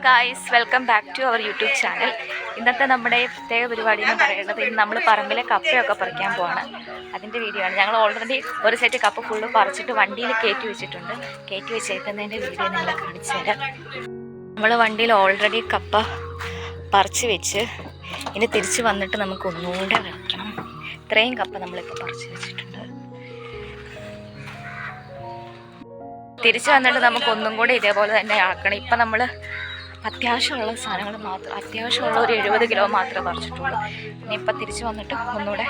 Guys, welcome back to our YouTube channel. ഇന്നത്തെ നമ്മുടെ പ്രത്യേക പരിപാടി എന്ന് പറയുന്നത് ഇന്ന് നമ്മൾ പറമ്പിലെ കപ്പയൊക്കെ പറിക്കാൻ പോവാണ്. അതിൻ്റെ വീഡിയോ ആണ്. ഞങ്ങൾ ഓൾറെഡി ഒരു സെറ്റ് കപ്പ ഫുള്ള് പറിച്ചിട്ട് വണ്ടിയിൽ കയറ്റി വെച്ചിട്ടുണ്ട്. കയറ്റി വെച്ചേക്കുന്നതിൻ്റെ വീഡിയോ നിങ്ങളെ കാണിച്ചു തരാം. നമ്മൾ വണ്ടിയിൽ ഓൾറെഡി കപ്പ പറിച്ച് വെച്ച് ഇനി തിരിച്ച് വന്നിട്ട് നമുക്ക് ഒന്നുകൂടെ വെക്കണം. ഇത്രയും കപ്പ നമ്മളിപ്പോൾ പറിച്ച് വെച്ചിട്ടുണ്ട്. തിരിച്ചു വന്നിട്ട് നമുക്ക് ഒന്നും കൂടി ഇതേപോലെ തന്നെ ആക്കണം. ഇപ്പം നമ്മൾ അത്യാവശ്യമുള്ള സാധനങ്ങൾ മാത്രം, അത്യാവശ്യമുള്ള ഒരു 70 കിലോ മാത്രമേ പറിച്ചിട്ടുള്ളൂ. ഇനി ഇപ്പം തിരിച്ചു വന്നിട്ട് ഒന്നുകൂടെ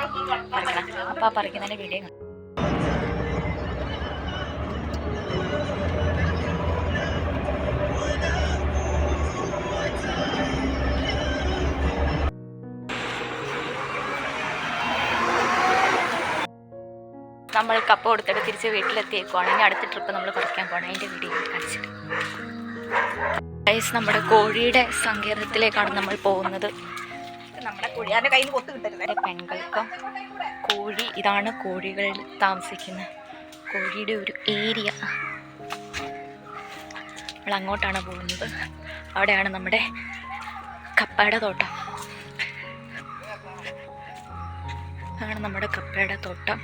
പറിക്കണം. അപ്പോൾ ആ പറിക്കുന്നതിൻ്റെ വീഡിയോ കാണാം. നമ്മൾ കപ്പ കൊടുത്തിട്ട് തിരിച്ച് വീട്ടിലെത്തിയേക്കുവാണ്. ഇനി അടുത്ത ട്രിപ്പ് നമ്മൾ പറിക്കാൻ പോകണം. അതിൻ്റെ വീഡിയോ കാണിച്ചിട്ട് ഗൈസ്, നമ്മുടെ കോഴിയുടെ സങ്കേതത്തിലേക്കാണ് നമ്മൾ പോകുന്നത്. നമ്മുടെ കോഴിയുടെ കയ്യിൽ കൊത്തു കിട്ടരുത്. പെൺകൾക്കും കോഴി, ഇതാണ് കോഴികൾ താമസിക്കുന്ന കോഴിയുടെ ഒരു ഏരിയ. നമ്മൾ അങ്ങോട്ടാണ് പോകുന്നത്. അവിടെയാണ് നമ്മുടെ കപ്പയുടെ തോട്ടം. അതാണ് നമ്മുടെ കപ്പയുടെ തോട്ടം.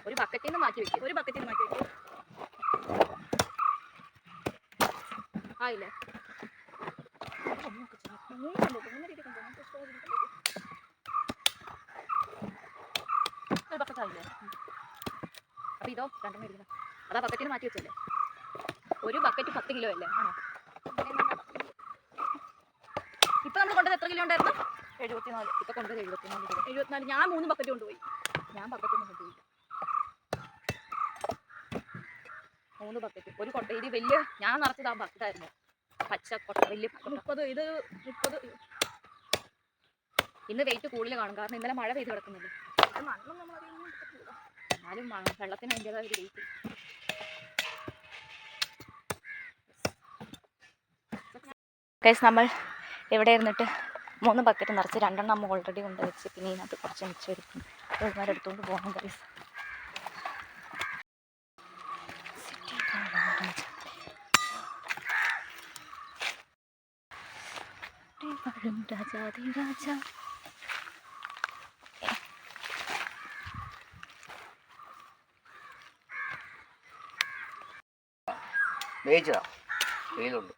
ഒരു ബക്കറ്റിൽ നിന്ന് മാറ്റി വെക്കും. ആയില്ലേ? ഒരു ബക്കറ്റായില്ലേ? അപ്പൊ ഇതോ രണ്ടെണ്ണം ഇടുക. അതാ ബക്കറ്റിന് മാറ്റി വെച്ചല്ലേ. ഒരു ബക്കറ്റ് 10 കിലോ അല്ലേ? ആണോ? ഇപ്പൊ നമ്മൾ കൊണ്ടത് എത്ര കിലോ ഉണ്ടായിരുന്നു? 74. ഇപ്പൊ കൊണ്ടത് 74 കിലോ. 74. ഞാൻ 3 ബക്കറ്റ് കൊണ്ടുപോയി. ഞാൻ ബക്കറ്റൊന്നും കൊണ്ടുപോയി. 3 ബക്കറ്റ്. ഒരു കൊട്ട. ഇത് വലിയ, ഞാൻ നിറച്ചത് ആ ബക്കറ്റായിരുന്നു. പച്ച കൊട്ട, വലിയ 30. ഇത് 30. ഇന്ന് വെയിറ്റ് കൂടുതൽ കാണും, കാരണം ഇന്നലെ മഴ പെയ്ത് കിടക്കുന്നില്ല. എന്നാലും വെള്ളത്തിന് അതിൻ്റെതായ ഒരു വെയിറ്റ്. ഗൈസ്, നമ്മൾ ഇവിടെ ഇരുന്നിട്ട് 3 ബക്കറ്റ് നിറച്ച് 2 അമ്മ ഓൾറെഡി കൊണ്ട് വെച്ച്, പിന്നെ ഇതിനകത്ത് കുറച്ച് മിച്ചം എടുക്കും. ഒരുമാരെ എടുത്തുകൊണ്ട് പോകണം ഗൈസ്. രാജാ വേവിച്ചതാ, വെയിലുണ്ട്.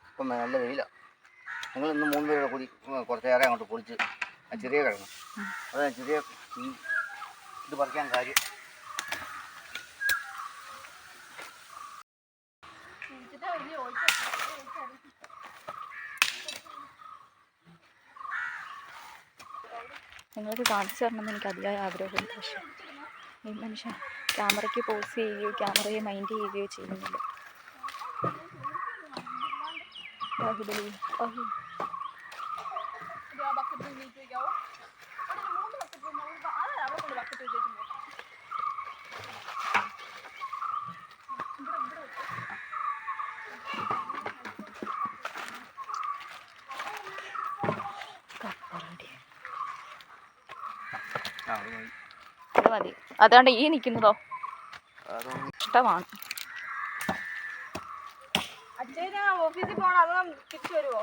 ഇപ്പം നല്ല വെയിലാണ്. നിങ്ങൾ ഇന്ന് 3 പേരുടെ കൂടി കുറച്ചേറെ അങ്ങോട്ട് പൊളിച്ച് ആ ചെറിയ കിഴങ്ങ് അത് ചെറിയ ഇത് പറിക്കാൻ കാര്യം. നിങ്ങൾക്ക് കാണിച്ചു തരണമെന്ന് എനിക്ക് അതിയായ ആഗ്രഹമുണ്ട്. പക്ഷേ ഈ മനുഷ്യൻ ക്യാമറയ്ക്ക് പോസ് ചെയ്യുകയോ ക്യാമറയെ മൈൻഡ് ചെയ്യുകയോ ചെയ്യുന്നില്ല. ബാഹുബലി അത് മതി. അതാണ്ട് ഈ നിൽക്കുന്നതോ ഇഷ്ടമാണ്. ഓഫീസിൽ പോകണം, അതോ തിരിച്ചു വരുമോ?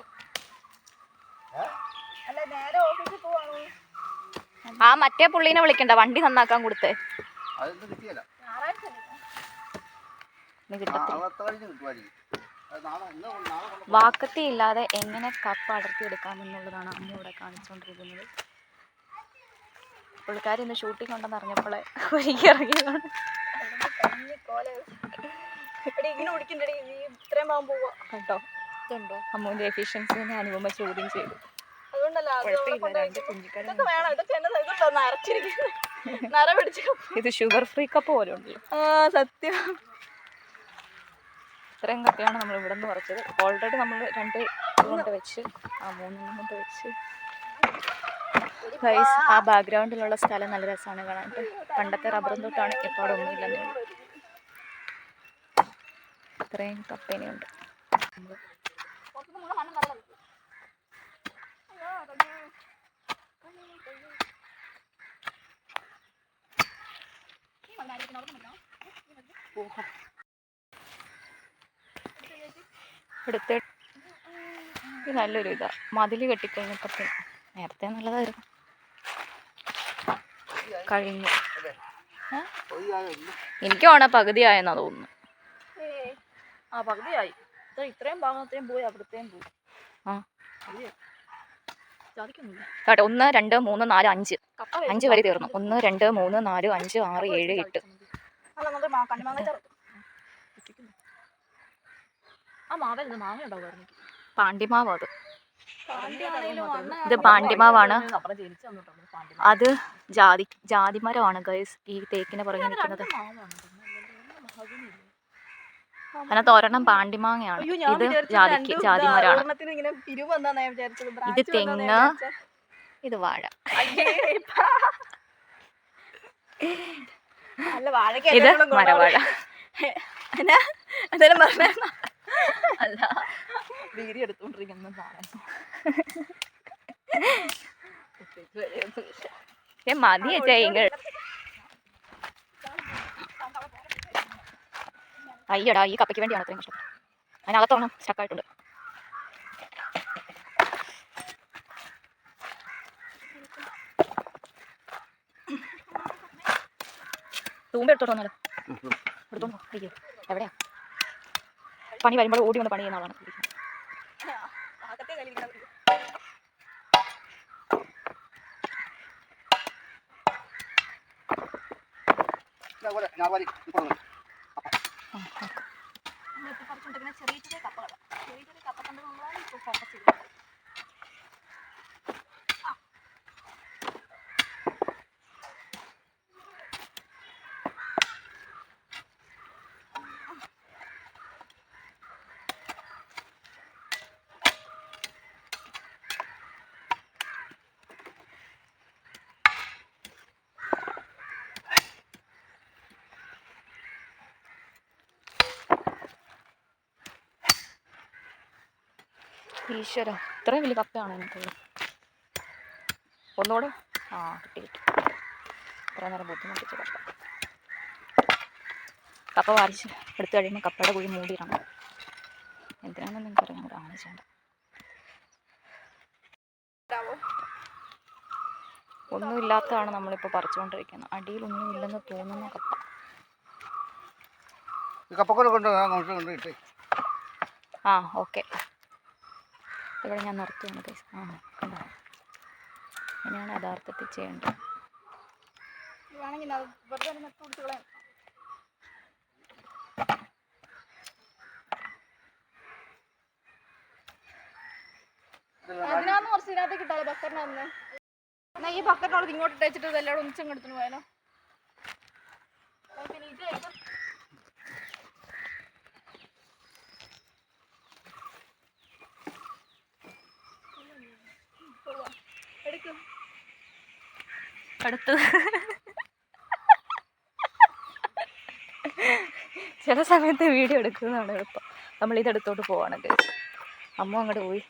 അല്ല നേരെ ഓഫീസിൽ പോവാണോ? ആ മറ്റേ പുള്ളീനെ വിളിക്കണ്ട, വണ്ടി നന്നാക്കാൻ കൊടുത്തേ. വാക്കത്തി ഇല്ലാതെ എങ്ങനെ കപ്പ അടർത്തിയെടുക്കാമെന്നുള്ളതാണ് അമ്മ ഇവിടെ കാണിച്ചുകൊണ്ടിരിക്കുന്നത്. പുള്ളിക്കാരി ഇന്ന് ഷൂട്ടിംഗ് ഉണ്ടെന്ന് അറിഞ്ഞപ്പോളെ ഒരുങ്ങി ഇറങ്ങിയതാണ്. കേട്ടോ ഇതുണ്ടോ അമ്മൂന്റെ എഫിഷ്യൻസിനെ അനുപമ ചോദ്യം ചെയ്തു. ഇത് ഷുഗർ ഫ്രീ കപ്പ് പോലെ ഉണ്ടല്ലോ. സത്യം. ഇത്രയും കപ്പയാണ് നമ്മൾ ഇവിടെ നിന്ന് പറിച്ചത്. ഓൾറെഡി നമ്മൾ 2 കൊണ്ട് വെച്ച് 3 കൊണ്ട് വെച്ച്. ഗൈസ്, ആ ബാക്ക്ഗ്രൗണ്ടിലുള്ള സ്ഥലം നല്ല രസമാണ് കാണാൻ. പണ്ടത്തെ റബ്ബറും തൊട്ടാണ്, ഇപ്പോൾ അവിടെ ഒന്നുമില്ലെന്നേ ഉള്ളൂ. ഇത്രയും കപ്പേനയുണ്ട്. ഇവിടുത്തെ നല്ലൊരു ഇതാ മതിൽ കെട്ടിക്കഴിഞ്ഞപ്പോ നേരത്തെ നല്ലതായിരുന്നു. കഴിഞ്ഞു. എനിക്ക് വേണം പകുതിയായെന്നാ തോന്നുന്നു. പകുതിയായി. ഇത്രയും ഭാഗത്തേയും പോയി, അവിടത്തേയും പോയി. കേട്ടോ 1 2 3 4 5 5 വരെ തീർന്നു. 1 2 3 4 5 6 7 8. പാണ്ടിമാവ്. ഇത് പാണ്ടിമാവാണ്. അത് ജാതിമരമാണ് ഗൈസ് ഈ തേക്കിനെ പുറകെ നിൽക്കുന്നത്. അതിനകത്ത് ഒരെണ്ണം പാണ്ടിമാങ്ങയാണ്. ഇത് ജാതിമരാണ്. ഇത് തെങ്ങ്, ഇത് വാഴ, ഇത് മരവാഴ. അല്ല ഡിഗ്രി എടുത്തോണ്ടിരിക്കുന്ന സാധനം മതി. അയ്യടാ, ഈ കപ്പയ്ക്ക് വേണ്ടിയാണ് അത്രയും കഷ്ടം. അതിനകത്തോണം സ്റ്റക്കായിട്ടുണ്ട്. തൂമ്പ എടുത്തോട്ട് വന്നാലോ? എടുത്തോണ്ടോ? അയ്യോ, എവിടെയാ? പണി വരുമ്പോൾ ഓടി വന്ന് പണി ചെയ്യുന്ന ആളാണ്. ചെറിയ കപ്പകളാണ്. ചെറിയ കപ്പ കണ്ടുകൊണ്ടാണ് ഇപ്പോൾ ഫോക്കസ് ചെയ്തത്. ഈശ്വര, ഇത്രയും വലിയ കപ്പയാണ് എനിക്കുള്ളത്. ഒന്നുകൂടെ കിട്ടി. ഇത്ര നേരം ബുദ്ധിമുട്ടിച്ച കപ്പ. കപ്പ വാരിച്ച് എടുത്തു കഴിയുമ്പോൾ കപ്പയുടെ കുഴി മൂടിയിടണം. എന്തിനാണെന്ന് എനിക്കറിയാം. അങ്ങോട്ട് കാണിച്ചേണ്ട. ഒന്നുമില്ലാത്തതാണ് നമ്മളിപ്പോൾ പറിച്ചുകൊണ്ടിരിക്കുന്നത്. അടിയിലൊന്നും ഇല്ലെന്ന് തോന്നുന്ന കപ്പ. ഓക്കെ. ഇവിടെ ഞാൻ നിർത്തുകയാണ് ഗൈസ്. ആ കണ്ടോ, അങ്ങനെയാണ് യഥാർത്ഥത്തിൽ ചെയ്യേണ്ടത്. വേണമെങ്കിൽ വെറുതെ നെറ്റ് കൊടുത്തുകളെ. അതിനകത്ത് കുറച്ച് ഇതിനകത്തേക്ക് ഇട്ടാലോ ബക്കറ്റിനകത്ത്. എന്നാ ഈ ബക്കറ്റിനോട് ഇങ്ങോട്ട് ഇട്ടേച്ചിട്ട് ഇതെല്ലാം ഒന്നിച്ചങ്ങ് എടുത്തിട്ട് പോയാലോ. പിന്നെ ഇത് എടുക്കും അടുത്ത് ചില സമയത്ത് വീഡിയോ എടുക്കുന്നതാണ് എളുപ്പം. നമ്മൾ ഇതെടുത്തോട്ട് പോവാണെങ്കിൽ അമ്മ അങ്ങോട്ട് പോയി.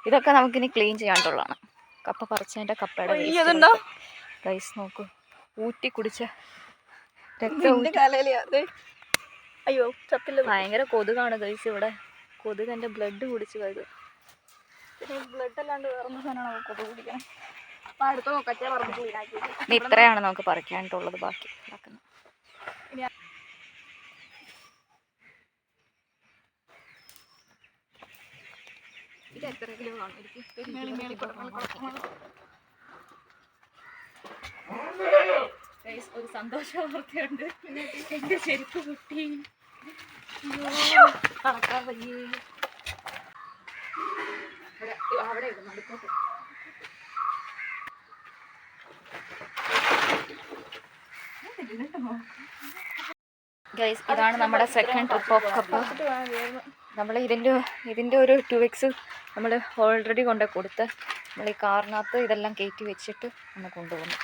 ഇതൊക്കെ നമുക്കിനി ക്ലീൻ ചെയ്യാണ്ടുള്ളതാണ്. കപ്പ പറിച്ചതിൻ്റെ കപ്പയുടെ ഗൈസ് നോക്കൂ, ഊറ്റി കുടിച്ച രക്തം. അയ്യോ ചത്തില്ല. ഭയങ്കര കൊതുകാണ് ഗൈസ് ഇവിടെ. കൊതുക് എൻ്റെ ബ്ലഡ് കുടിച്ച് പോയത്. ബ്ലഡ് അല്ലാണ്ട് വേറൊന്നും സാധനമാണ് കൊതുക് കുടിക്കണം. അപ്പം അടുത്ത നോക്കറ്റേ പറഞ്ഞ് ക്ലീനാക്കി. ഇനി ഇത്രയാണ് നമുക്ക് പറിക്കാനായിട്ടുള്ളത്. ബാക്കി നടക്കുന്നത് ഇത് എത്ര കിലോ കാണും? ഒരു സന്തോഷ വാർത്തയുണ്ട്. എൻ്റെ ചെരുപ്പ് കുട്ടി നടക്കാൻ വയ്യേ. അവിടെ നടുക്കോട്ട് ഗൈസ്, ഇതാണ് നമ്മുടെ സെക്കൻഡ് ട്രിപ്പ് ഓഫ് കപ്പ. നമ്മൾ ഇതിൻ്റെ ഒരു 2x നമ്മൾ ഓൾറെഡി കൊണ്ട് കൊടുത്ത് നമ്മൾ ഈ കാറിനകത്ത് ഇതെല്ലാം കയറ്റി വെച്ചിട്ട് ഒന്ന് കൊണ്ടുപോകുന്നു.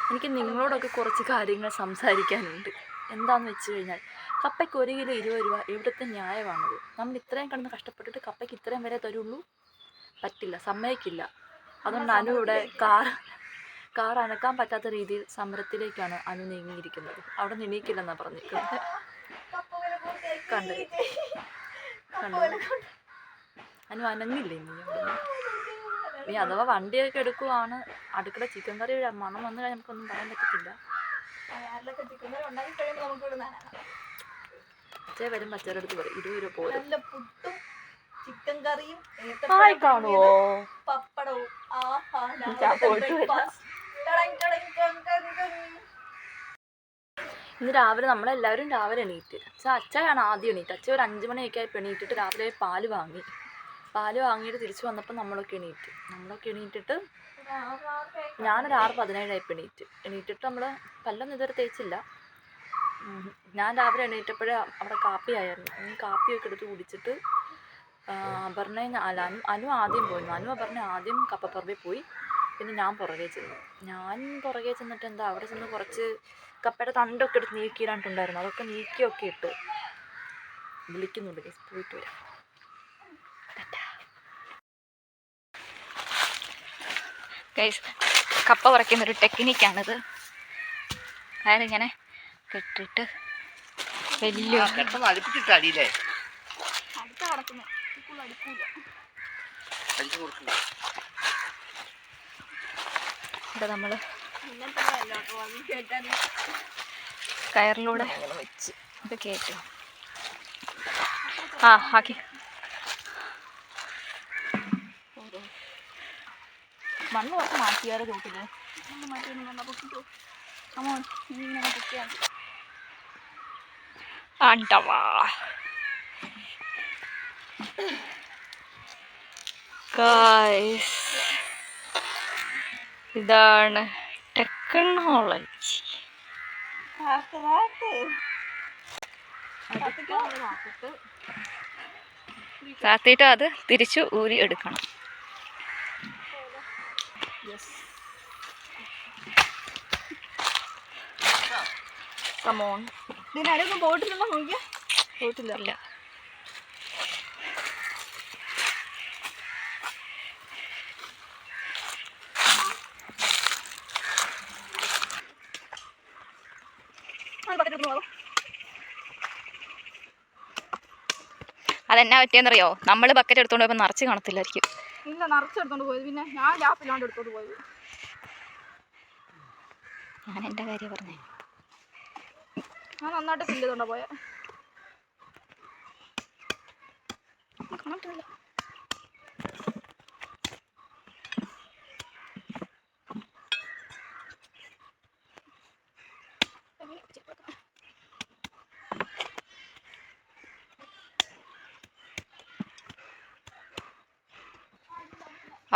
എനിക്ക് നിങ്ങളോടൊക്കെ കുറച്ച് കാര്യങ്ങൾ സംസാരിക്കാനുണ്ട്. എന്താണെന്ന് വെച്ച് കഴിഞ്ഞാൽ, കപ്പയ്ക്ക് 1 കിലോ 20 രൂപ എവിടുത്തെ ന്യായമാണത്? നമ്മൾ ഇത്രയും കിടന്ന് കഷ്ടപ്പെട്ടിട്ട് കപ്പയ്ക്ക് ഇത്രയും വരെ തരുള്ളൂ? പറ്റില്ല, സമ്മതിക്കില്ല. അതുകൊണ്ട് അനു ഇവിടെ കാർ അനക്കാൻ പറ്റാത്ത രീതിയിൽ സമരത്തിലേക്കാണ് അനു നീങ്ങിയിരിക്കുന്നത്. അവിടെ നീങ്ങിക്കില്ലെന്നാണ് പറഞ്ഞിരിക്കുന്നത്. കണ്ടു അനു അനങ്ങില്ലേ നീ അഥവാ വണ്ടിയൊക്കെ എടുക്കുവാണ്, അടുക്കള ചിക്കൻ കറി മണം വന്നു കഴിഞ്ഞാൽ നമുക്കൊന്നും പറയാൻ പറ്റത്തില്ല. അച്ഛൻ വരും, അച്ഛൻ്റെ അടുത്ത് പറയും 20 രൂപ പോലും. ചിക്കൻ കറിയും കാണുവോ പപ്പടവും. ഇന്ന് രാവിലെ നമ്മളെല്ലാവരും രാവിലെ എണീറ്റ്. അച്ഛനാണ് ആദ്യം എണീറ്റ്. അച്ഛൻ ഒരു 5 മണിയൊക്കെ ആയപ്പോൾ എണീറ്റിട്ട് രാവിലെ പാല് വാങ്ങിയിട്ട് തിരിച്ചു വന്നപ്പോൾ നമ്മളൊക്കെ എണീറ്റിട്ട് ഞാനൊരു 6:17 ആയപ്പോൾ എണീറ്റിട്ട് നമ്മൾ പല്ലൊന്നും ഇതുവരെ തേച്ചില്ല. ഞാൻ രാവിലെ എണീറ്റപ്പോഴേ അവിടെ കാപ്പിയായിരുന്നു. കാപ്പിയൊക്കെ എടുത്ത് കുടിച്ചിട്ട് അപർണയും അനു ആദ്യം പോയി. അപർണ ആദ്യം കപ്പപ്പറമ്പിൽ പോയി. പിന്നെ ഞാൻ പുറകെ ചെന്നിട്ട് എന്താ അവിടെ ചെന്ന് കുറച്ച് കപ്പയുടെ തണ്ടൊക്കെ എടുത്ത് നീക്കിയിടാണ്ടുണ്ടായിരുന്നു. അതൊക്കെ നീക്കിയൊക്കെ ഇട്ട് വിളിക്കുന്നുണ്ട്. പോയിട്ട് വരാം. ഗൈസ്, കപ്പ പറിക്കുന്നൊരു ടെക്നിക്കാണിത്. അതായതിങ്ങനെ കെട്ടിട്ട് വലിയ അടുപ്പിച്ചിട്ട് അടിയില്ലേ ഇവിടെ നമ്മൾ കയറിലൂടെ വെച്ച് ഇത് കയറ്റും. ആക്കി മണ്ണ് കുറച്ച് മാറ്റിയാലോ ചോട്ടില്ലേ? ആണ്ടവാ ഗൈസ്, ഇതാണ് ടെക്നോളജി. താത്തിയിട്ട് അത് തിരിച്ചു ഊരി എടുക്കണം. കമോൺ. ഇതിനൊന്നും പോയിട്ടില്ലല്ലോ, നോക്കിയാ പോയിട്ടില്ല. അതെന്നാ പറ്റിയെന്നറിയോ? നമ്മൾ ബക്കറ്റ് എടുത്തോണ്ട് പോയപ്പോൾ നിറച്ച് കാണത്തില്ലായിരിക്കും. ഇല്ല, നിറച്ചെടുത്തോണ്ട് പോയത്. പിന്നെ ഞാൻ ഗ്യാപ്പില്ലാണ്ട് എടുത്തോണ്ട് പോയത്. ഞാൻ എൻ്റെ കാര്യം പറഞ്ഞേ. ഞാൻ നന്നായിട്ട് ഫില്ല് ചെയ്തോണ്ടാ പോയെ.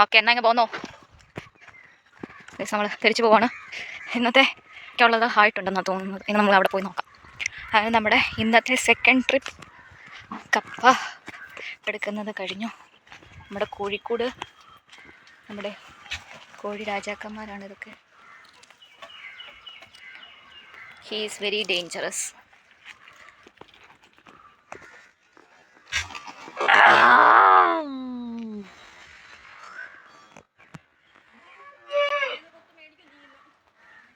ഓക്കെ, എന്നാൽ ഇങ്ങനെ പോന്നോ? നമ്മൾ തിരിച്ചു പോവാണ്. ഇന്നത്തെ ഉള്ളത് ആയിട്ടുണ്ടെന്നാണ് തോന്നുന്നത്. ഇന്ന് നമ്മൾ അവിടെ പോയി നോക്കാം. അതായത് നമ്മുടെ ഇന്നത്തെ സെക്കൻഡ് ട്രിപ്പ് കപ്പ എടുക്കുന്നത് കഴിഞ്ഞു. നമ്മുടെ കോഴിക്കോട് നമ്മുടെ കോഴി രാജാക്കന്മാരാണ് ഇതൊക്കെ. He is very dangerous.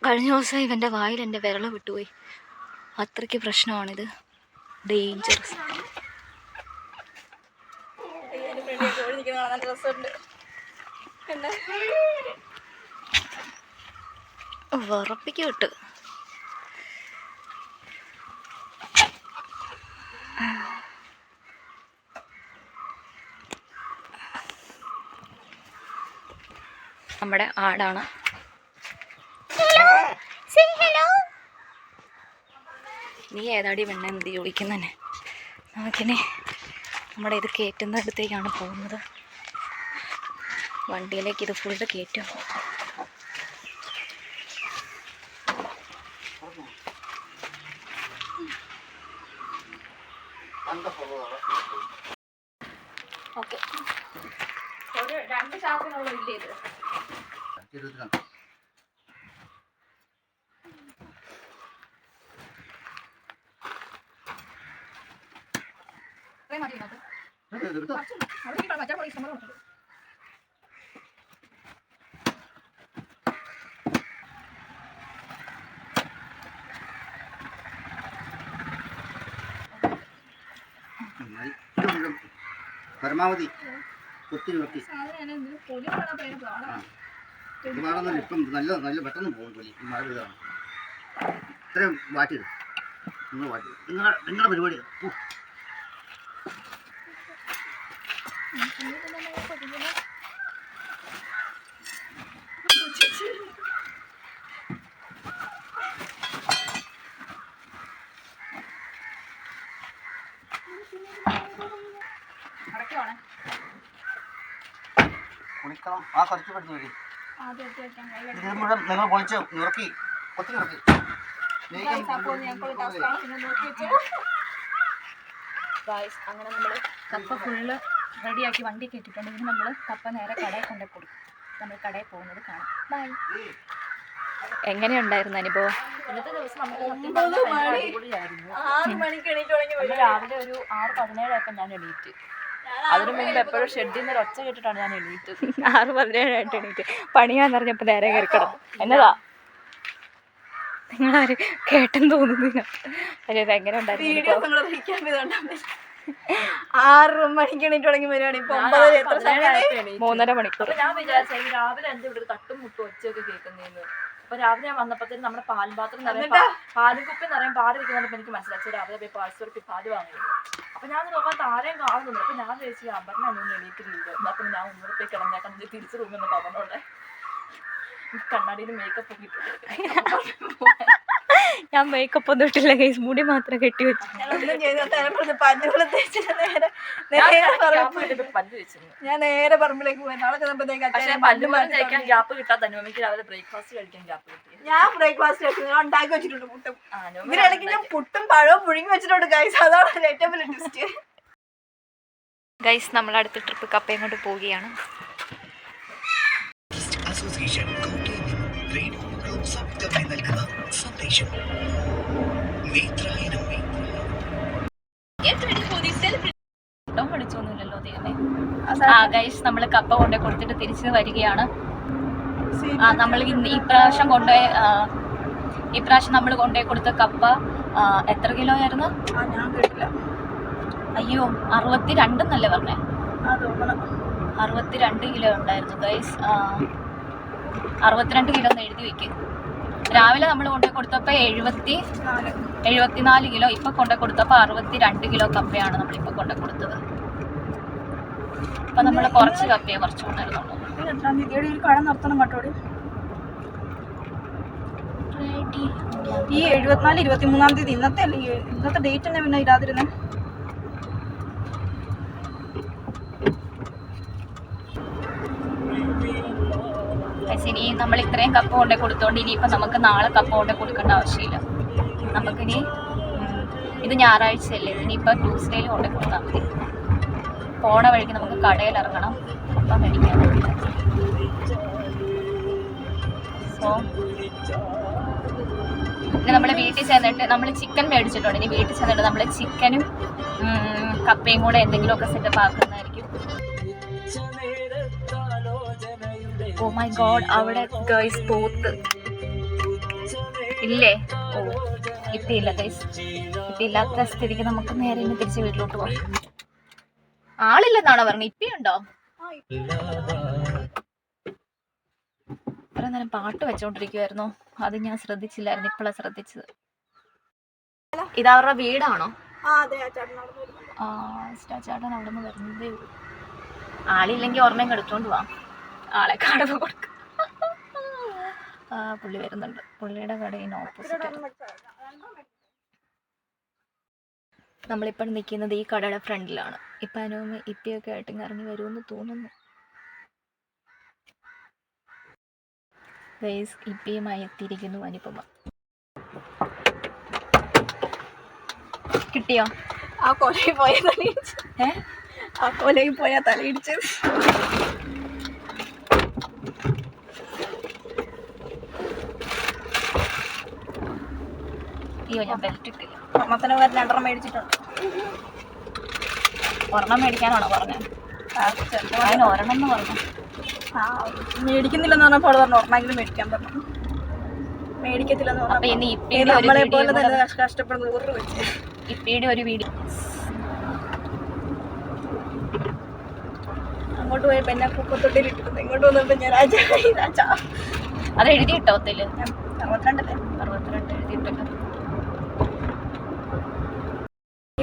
കഴിഞ്ഞ ദിവസം ഇവൻ്റെ വായിൽ എൻ്റെ വിരൽ വിട്ടുപോയി. അത്രയ്ക്ക് പ്രശ്നമാണിത്. ഡേഞ്ചറസ്. വിറപ്പിക്ക് വിട്ട്. നമ്മുടെ ആടാണ്. നീ ഏതാടി വെണ്ണ എന്ത് ചോദിക്കുന്നതന്നെ. നമുക്കിനി നമ്മുടെ ഇത് കയറ്റുന്നിടത്തേക്കാണ് പോകുന്നത്. വണ്ടിയിലേക്ക് ഇത് ഫുള്ള് കയറ്റും. ഓക്കെ, ഒരു 2 ചാക്കിനുള്ള ഇല്ലേ ഇത്? പരമാവധി കുത്തി നിർത്തി. ഒരുപാടൊന്നും ഇപ്പം നല്ല നല്ല പെട്ടെന്ന് പോകും തൊലി. ഈ മഴ ഇതാണ് ഇത്രയും വാട്ടിയത്. നിങ്ങൾ വാട്ടി നിങ്ങളുടെ പരിപാടി. കുളിക്കണം. ആ കുറച്ച് പഠിച്ചു വരും. ഇത് മുഴുവൻ നിങ്ങൾ പൊളിച്ച് നുറുക്കി കൊത്തി നുറുക്കി. അങ്ങനെ നമ്മൾ കപ്പ ഫുള്ള് റെഡിയാക്കി വണ്ടി കയറ്റിട്ടുണ്ട്. ഇനി നമ്മൾ കപ്പ നേരെ കടയിൽ കൊണ്ടു കൊടുക്കും. നമ്മൾ കടയിൽ പോകുന്നത് കാണാം. ബൈ. എങ്ങനെയുണ്ടായിരുന്നു അനുഭവം? ഇന്നത്തെ ദിവസം നമുക്ക് രാവിലെ ഒരു 6:17 ഞാൻ എണീറ്റ്. അതിനു മുമ്പ് എപ്പോഴും ഷെഡിൽ നിന്ന് ഒച്ച കേട്ടിട്ടാണ് ഞാൻ എണീറ്റത്. 6:17 എണീറ്റ് പണിയാന്ന് പറഞ്ഞപ്പോൾ നേരെ കയറി കിടന്നു. എന്നതാ നിങ്ങളാര് കേട്ടെന്ന് തോന്നുന്നില്ല. അതെ, എങ്ങനെ ഉണ്ടായിരുന്നു? 6 മണിക്ക് എണീറ്റ് തുടങ്ങി പരിപാടി. 3.5 മണിക്കൂർ. ഞാൻ വിചാരിച്ചു രാവിലെ എന്റെ ഇവിടെ തട്ടും മുട്ടും ഒച്ചയൊക്കെ കേൾക്കുന്നേന്ന്. അപ്പൊ രാവിലെ ഞാൻ വന്നപ്പോഴത്തേനും നമ്മുടെ പാൽപാത്രം പാലും കുപ്പി നിറയും പാലിരിക്കുന്നപ്പോൾ എനിക്ക് മനസ്സിലാച്ചു രാവിലെ പോയി പാൽസുരപ്പി പാല് വാങ്ങിയത്. അപ്പൊ ഞാൻ നോക്കാൻ താഴെയും കാണുന്നുണ്ട്. അപ്പൊ ഞാൻ വിചാരിച്ചു അമ്പറിനെ ഒന്നും എണീറ്റില്ല. എന്നാ പിന്നെ ഞാൻ ഒന്നുകൂടെ പോയി കിടന്നേക്കാൻ തിരിച്ചു റൂമെന്ന് പറഞ്ഞോളെ. കണ്ണാടിയിൽ മേക്കപ്പ് ഒക്കെ ഇട്ടു. ഞാൻ മേക്കപ്പ് ഒന്നും ഇട്ടില്ല ഗൈസ്, മുടി മാത്രം കെട്ടി വെച്ചു. ഞാൻ നേരെ പറമ്പിലേക്ക് പോയി. നാളെ ചെന്നപ്പോഴത്തേക്ക് ഗ്യാപ്പ് കിട്ടാത്ത അനുഭവിക്ക് രാവിലെ ബ്രേക്ക്ഫാസ്റ്റ് കഴിക്കാൻ ഗ്യാപ്പ് കിട്ടി. ഞാൻ ബ്രേക്ക്ഫാസ്റ്റ് ഉണ്ടാക്കി വെച്ചിട്ടുണ്ട്. പുട്ടും ഇതിനിടയ്ക്ക് ഞാൻ പുട്ടും പഴവും പുഴുങ്ങി വെച്ചിട്ടുണ്ട് ഗൈസ്. അതാണ് ഏറ്റവും വലിയ ട്വിസ്റ്റ്. ഗൈസ്, നമ്മൾ അടുത്ത ട്രിപ്പ് കപ്പയും കൊണ്ട് പോവുകയാണ്. പഠിച്ചൊന്നുമില്ലല്ലോ ദൈവമേ. ഗൈസ്, നമ്മൾ കപ്പ കൊണ്ടേ കൊടുത്തിട്ട് തിരിച്ച് വരികയാണ്. നമ്മൾ ഇപ്രാവശ്യം നമ്മൾ കൊണ്ടുപോയി കൊടുത്ത കപ്പ എത്ര കിലോ ആയിരുന്നു? അയ്യോ, 62 എന്നല്ലേ പറഞ്ഞേ? 62 കിലോ ഉണ്ടായിരുന്നു ഗൈസ്. 62 കിലോ എന്ന് എഴുതി വെക്കും. രാവിലെ നമ്മൾ കൊണ്ടുപോയി കൊടുത്തപ്പോൾ 74 കിലോ. ഇപ്പൊ കൊണ്ടുപോയി കൊടുത്തപ്പോൾ 62 കിലോ കപ്പയാണ് നമ്മളിപ്പോൾ കൊണ്ടുപോയി കൊടുത്തത്. ഇപ്പൊ നമ്മൾ കുറച്ച് കപ്പയെ പറിച്ചുകൊണ്ടിരുന്നുള്ളൂ. എത്രാം തീയതിയുടെ ഒരു കട നിർത്തണം കേട്ടോടി. ഈ 74 23-ാം തീയതി ഇന്നത്തെ ഡേറ്റ് തന്നെ പിന്നെ ഇടാതിരുന്നേ. ഇനി നമ്മൾ ഇത്രയും കപ്പ കൊണ്ടേ കൊടുത്തോണ്ട് ഇനിയിപ്പോൾ നമുക്ക് നാളെ കപ്പ കൊണ്ടേ കൊടുക്കേണ്ട ആവശ്യമില്ല. നമുക്കിനി ഇത് ഞായറാഴ്ചയല്ലേ, ഇനിയിപ്പോൾ ട്യൂസ്ഡേയിൽ കൊണ്ടേ കൊടുത്താൽ മതി. പോണ വഴിക്ക് നമുക്ക് കടയിൽ ഇറങ്ങണം കപ്പ മേടിക്കാൻ. സോ പിന്നെ നമ്മൾ വീട്ടിൽ ചെന്നിട്ട് നമ്മൾ ചിക്കൻ മേടിച്ചിട്ടുണ്ട്. ഇനി വീട്ടിൽ ചെന്നിട്ട് നമ്മൾ ചിക്കനും കപ്പയും കൂടെ എന്തെങ്കിലുമൊക്കെ സെറ്റപ്പ് ആക്കുന്നതായിരിക്കും. ഓ മൈ ഗോഡ്, അവിടെ ഗൈസ് പോത്ത് ഇല്ലേ? ഓ ഇപ്പം ഇല്ല ഗൈസ്. ഇപ്പം ഇല്ലാത്ത സ്ഥിതിക്ക് നമുക്ക് നേരെ ഇനി തിരിച്ച് വീട്ടിലോട്ട് പോകാം. ആളില്ലെന്നാണോ പറഞ്ഞത്? ഇപ്പിയുണ്ടോ? ഇത്ര നേരം പാട്ട് വെച്ചോണ്ടിരിക്കുവായിരുന്നു, അത് ഞാൻ ശ്രദ്ധിച്ചില്ലായിരുന്നു, ഇപ്പോഴാണ് ശ്രദ്ധിച്ചത്. ഇതവരുടെ വീടാണോ? ചേട്ടൻ അവിടെ നിന്ന് വരുന്നതേ ഉള്ളൂ. ആളില്ലെങ്കിൽ ഓർമ്മയും എടുത്തോണ്ട് പോവാം, ആളെ കാണുമ്പോൾ കൊടുക്കും. പുള്ളി വരുന്നുണ്ട്, പുള്ളിയുടെ കടയിന് ഓപ്പോസിറ്റ്. നമ്മളിപ്പോൾ നിൽക്കുന്നത് ഈ കടയുടെ ഫ്രണ്ടിലാണ്. ഇപ്പം അനുവും ഇപ്പിയൊക്കെ ആയിട്ട് ഇറങ്ങി വരുമെന്ന് തോന്നുന്നു. ഗൈസ്, ഇപ്പിയുമായി എത്തിയിരിക്കുന്നു അനുപമ. കിട്ടിയോ? ആ കൊലയിൽ പോയ തലയിടിച്ച്. ആ കൊലയിൽ പോയാ തലയിടിച്ചത്. അയ്യോ, ഞാൻ ബെൽറ്റ് ഇട്ടില്ല. ഒരെണ്ണത്തിന് പേര് 2 മേടിച്ചിട്ടുണ്ട്. ഒരെണ്ണം മേടിക്കാനാണോ പറഞ്ഞത്? അതിന് ഒരെണ്ണം എന്ന് പറഞ്ഞു. മേടിക്കുന്നില്ലെന്ന് പറഞ്ഞപ്പോൾ പറഞ്ഞു ഒരെണ്ണമെങ്കിലും മേടിക്കാൻ പറഞ്ഞു. മേടിക്കത്തില്ലെന്ന് പറഞ്ഞു. നമ്മളെ പോലെ തന്നെ കഷ്ടപ്പെടുന്ന 100 രൂപ വെച്ച് ഇപ്പിയുടെ ഒരു വീഡിയോ. അങ്ങോട്ട് പോയപ്പോ എന്നെ കുപ്പത്തൊട്ടിൽ ഇട്ടിട്ടുണ്ട്. ഇങ്ങോട്ട് വന്നപ്പോ ഞാൻ രാജാ. അത് എഴുതിയിട്ടോ? ഒത്തില് 62 എഴുതിയിട്ടുണ്ട്.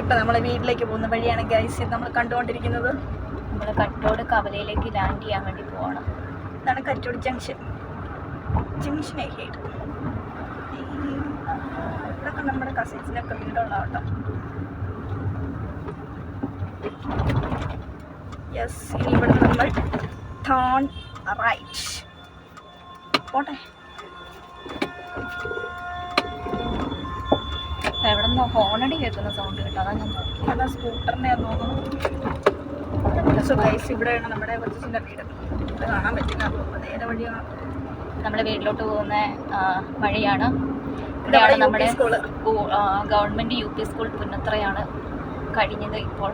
ഇപ്പൊ നമ്മളെ വീട്ടിലേക്ക് പോകുന്ന വഴിയാണ് ഗൈസ് നമ്മൾ കണ്ടുകൊണ്ടിരിക്കുന്നത്. നമ്മൾ കട്ടോട് കവലയിലേക്ക് ലാൻഡ് ചെയ്യാൻ വേണ്ടി പോവാണ്. ഇതാണ് കറ്റോട് ജംഗ്ഷൻ. ജംഗ്ഷനൊക്കെ ആയിട്ട് ഇവിടെയൊക്കെ നമ്മുടെ കസിൻസിനൊക്കെ വീടുള്ള കേട്ടോ. യെസ്, ഇനി ഇവിടെ നമ്മൾ ടേൺ റൈറ്റ് പോട്ടെ. എവിടെ നിന്നോ ഹോണടി കേൾക്കുന്ന സൗണ്ട് കേട്ടോ, അതാ ഞാൻ നോക്കി. അതാ സ്കൂട്ടറിനെ തോന്നുന്നു. സോ ഗൈസ്, ഇവിടെയാണ് നമ്മുടെ കൊച്ചിൻ്റെ വീട്. ഇത് കാണാൻ പറ്റില്ല, നേരെ വഴിയാണ്. നമ്മുടെ വീട്ടിലോട്ട് പോകുന്ന വഴിയാണ്. ഇവിടെയാണ് നമ്മുടെ ഗവൺമെൻറ് UP സ്കൂൾ പുന്നത്രയാണ് കഴിഞ്ഞത്. ഇപ്പോൾ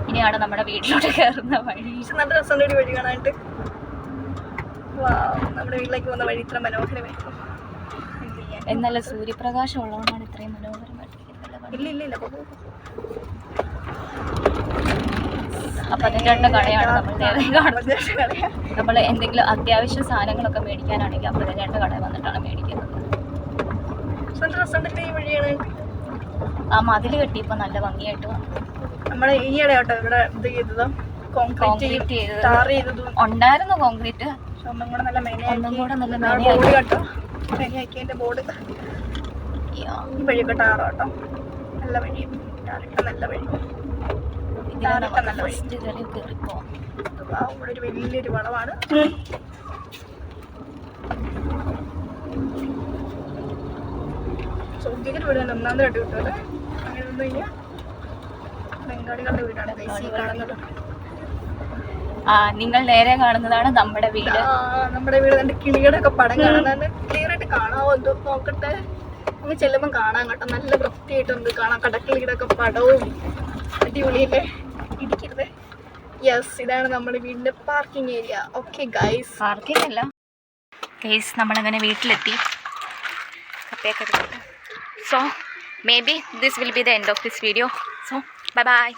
ഇനിയാണ് നമ്മുടെ വീട്ടിലോട്ട് കയറുന്ന വഴി. നല്ല രസമുള്ള വഴി കാണാനായിട്ട്. നമ്മുടെ വീട്ടിലേക്ക് പോകുന്ന വഴി ഇത്ര മനോഹരമായിരുന്നു. എന്നല്ല, സൂര്യപ്രകാശം ഉള്ളതുകൊണ്ടാണ് ഇത്രയും മനോഹരമായിട്ടിരിക്കുന്നത്. ഇല്ല. അപ്പം അതിൻ്റെ 2 കടയാണ് നമ്മൾ നേരെ കാണുന്നത്. നമ്മൾ എന്തെങ്കിലും അത്യാവശ്യ സാധനങ്ങളൊക്കെ മേടിക്കാനാണെങ്കിൽ അപ്പോൾ 2 കട വന്നിട്ടാണ് മേടിക്കുന്നത്. ആ മതിൽ കെട്ടിയപ്പോൾ നല്ല ഭംഗിയായിട്ട് വന്നു. നമ്മളെ ഈയിടെ കേട്ടോ ഇവിടെ ഇത് ചെയ്തത് കോൺക്രീറ്റ് ചെയ്തത് ഉണ്ടായിരുന്നു. കോൺക്രീറ്റ് ഒന്നും കൂടെ നല്ല മെനയാക്കി കേട്ടോ. മെനയാക്കിയതിന്റെ ബോർഡ്. ഈ വഴിയൊക്കെ ടാറോ കേട്ടോ, നല്ല വഴി. നല്ല വഴി. ഇവിടെ ഒരു വലിയൊരു വളവാണ്. സൗദ്യയുടെ വീട് തന്നെ 1-ാമതായിട്ട് കിട്ടുമല്ലേ. അങ്ങനെ ഒന്നും ഇല്ല, ബംഗാളികളുടെ വീടാണ് കാണുന്നത്. നിങ്ങൾ നേരെ കാണുന്നതാണ് നമ്മുടെ വീട്. നമ്മുടെ വീട് എന്റെ കിളിയുടെ ഒക്കെ പടം കാണാൻ ക്ലിയർ ആയിട്ട് കാണാമോ എന്തോ നോക്കട്ടെ. നമുക്ക് ചെല്ലുമ്പോൾ കാണാൻ കേട്ടോ, നല്ല വൃത്തിയായിട്ടുണ്ട് കാണാം. കടക്കിളിയുടെ ഒക്കെ പടവും അടിപൊളിയല്ലേ. ഇരിക്കരുത്. യെസ്, ഇതാണ് നമ്മുടെ വീടിന്റെ parking area. Okay guys, parking അല്ല ഗൈസ്, നമ്മളങ്ങനെ വീട്ടിലെത്തി. കപ്പയൊക്കെ എടുത്തിട്ട്. So may be this will be the end of this video. So bye bye.